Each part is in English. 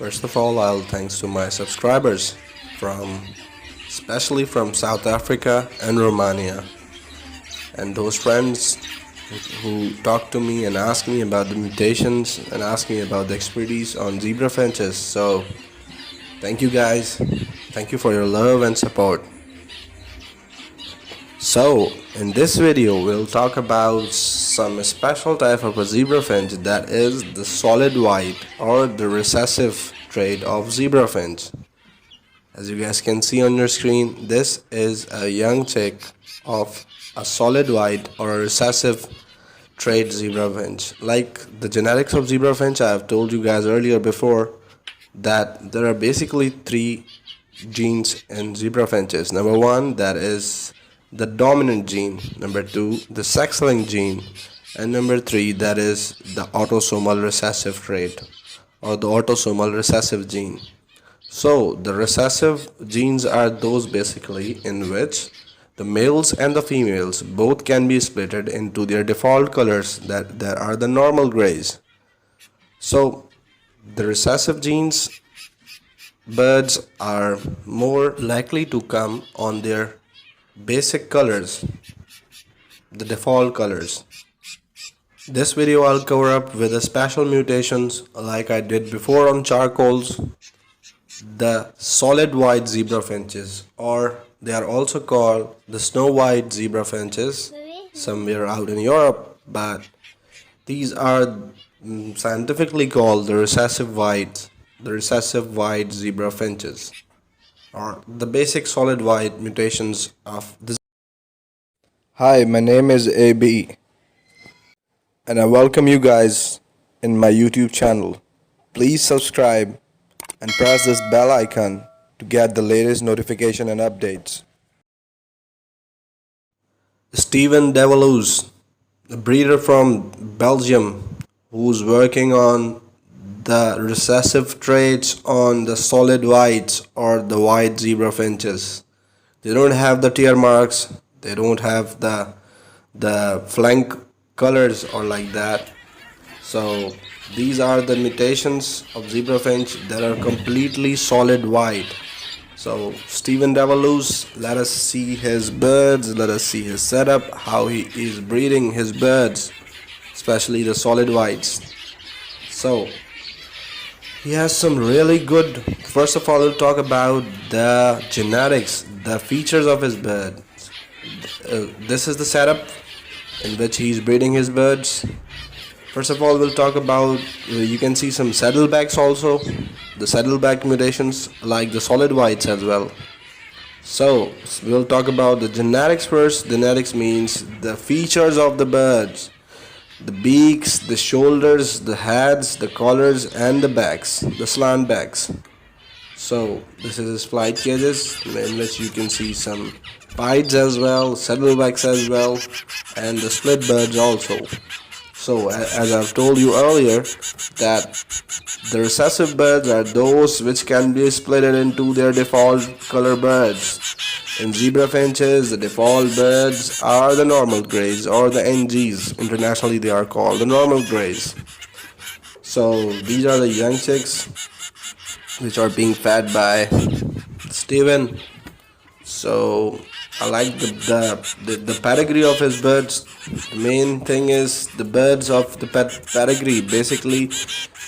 First of all, I'll thanks to my subscribers especially from South Africa and Romania, and those friends who talk to me and ask me about the mutations and ask me about the expertise on zebra finches. So, thank you guys. Thank you for your love and support. So, in this video, we'll talk about some special type of a zebra finch, that is the solid white or the recessive trait of zebra finch. As you guys can see on your screen, this is a young chick of a solid white or a recessive trait zebra finch. Like the genetics of zebra finch, I have told you guys earlier before that there are basically three genes in zebra finches. Number one, that is the dominant gene. Number two, the sex-linked gene. And number three, that is the autosomal recessive trait or the autosomal recessive gene. So the recessive genes are those basically in which the males and the females both can be splitted into their default colors that are the normal grays. So the recessive genes, birds are more likely to come on their basic colors, the default colors. This video I'll cover up with the special mutations like I did before on charcoals, the solid white zebra finches, or they are also called the snow white zebra finches somewhere out in Europe, but these are scientifically called the recessive white zebra finches, or the basic solid white mutations of the. Hi, my name is AB and I welcome you guys in my YouTube channel. Please subscribe and press this bell icon to get the latest notification and updates. Steven Daeveloose, a breeder from Belgium who's working on the recessive traits on the solid whites or the white zebra finches. They don't have the tear marks, they don't have the flank colors or like that. So these are the mutations of zebra finch that are completely solid white. So Steven Daeveloose, let us see his birds, let us see his setup, how he is breeding his birds, especially the solid whites. So he has some really good. First of all, we'll talk about the genetics, the features of his birds. This is the setup in which he is breeding his birds. First of all, we'll talk about, you can see some saddlebacks also, the saddleback mutations like the solid whites as well. So we'll talk about the genetics first. Genetics means the features of the birds, the beaks, the shoulders, the heads, the collars and the backs, the slant backs. So this is his flight cages in which you can see some pieds as well, saddlebacks as well, and the split birds also. So as I've told you earlier, that the recessive birds are those which can be split into their default color birds. In zebra finches, the default birds are the normal grays or the NGs. Internationally they are called the normal grays. So these are the young chicks which are being fed by Steven. So I like the pedigree of his birds. The main thing is the birds of the pedigree. Basically,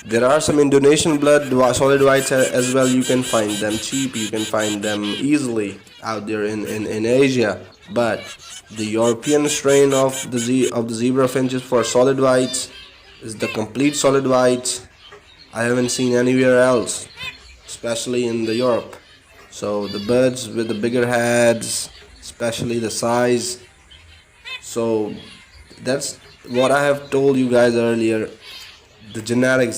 there are some Indonesian blood solid whites as well. You can find them cheap. You can find them easily out there in Asia. But the European strain of the zebra finches for solid whites is the complete solid whites. I haven't seen anywhere else, especially in the Europe. So the birds with the bigger heads, especially the size. So that's what I have told you guys earlier. The genetics,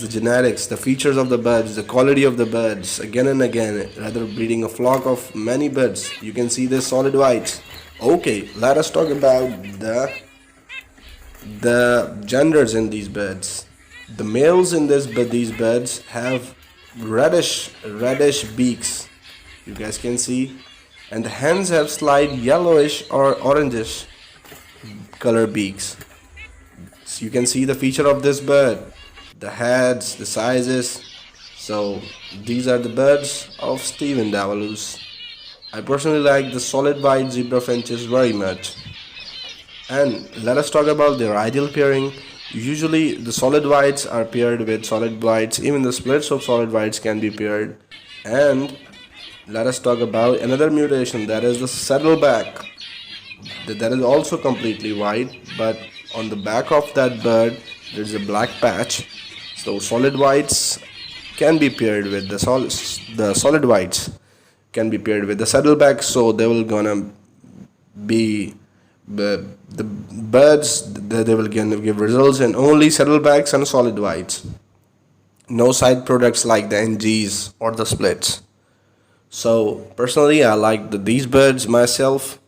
the features of the birds, the quality of the birds, again and again, rather breeding a flock of many birds. You can see this solid whites. Okay, let us talk about the genders in these birds. The males in these birds have reddish beaks, you guys can see, and the hens have slight yellowish or orangish color beaks. So you can see the feature of this bird, the heads, the sizes. So these are the birds of Stephen Daeveloose. I personally like the solid white zebra finches very much. And let us talk about their ideal pairing. Usually the solid whites are paired with solid whites, even the splits of solid whites can be paired. And let us talk about another mutation, that is the saddleback. That is also completely white, but on the back of that bird there is a black patch. So solid whites can be paired with the solid whites can be paired with the saddleback, so they will gonna be the birds that they will give results in only saddlebacks and solid whites, no side products like the NGs or the splits. So personally I like these birds myself.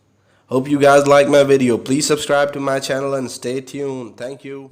Hope you guys like my video. Please subscribe to my channel and stay tuned. Thank you.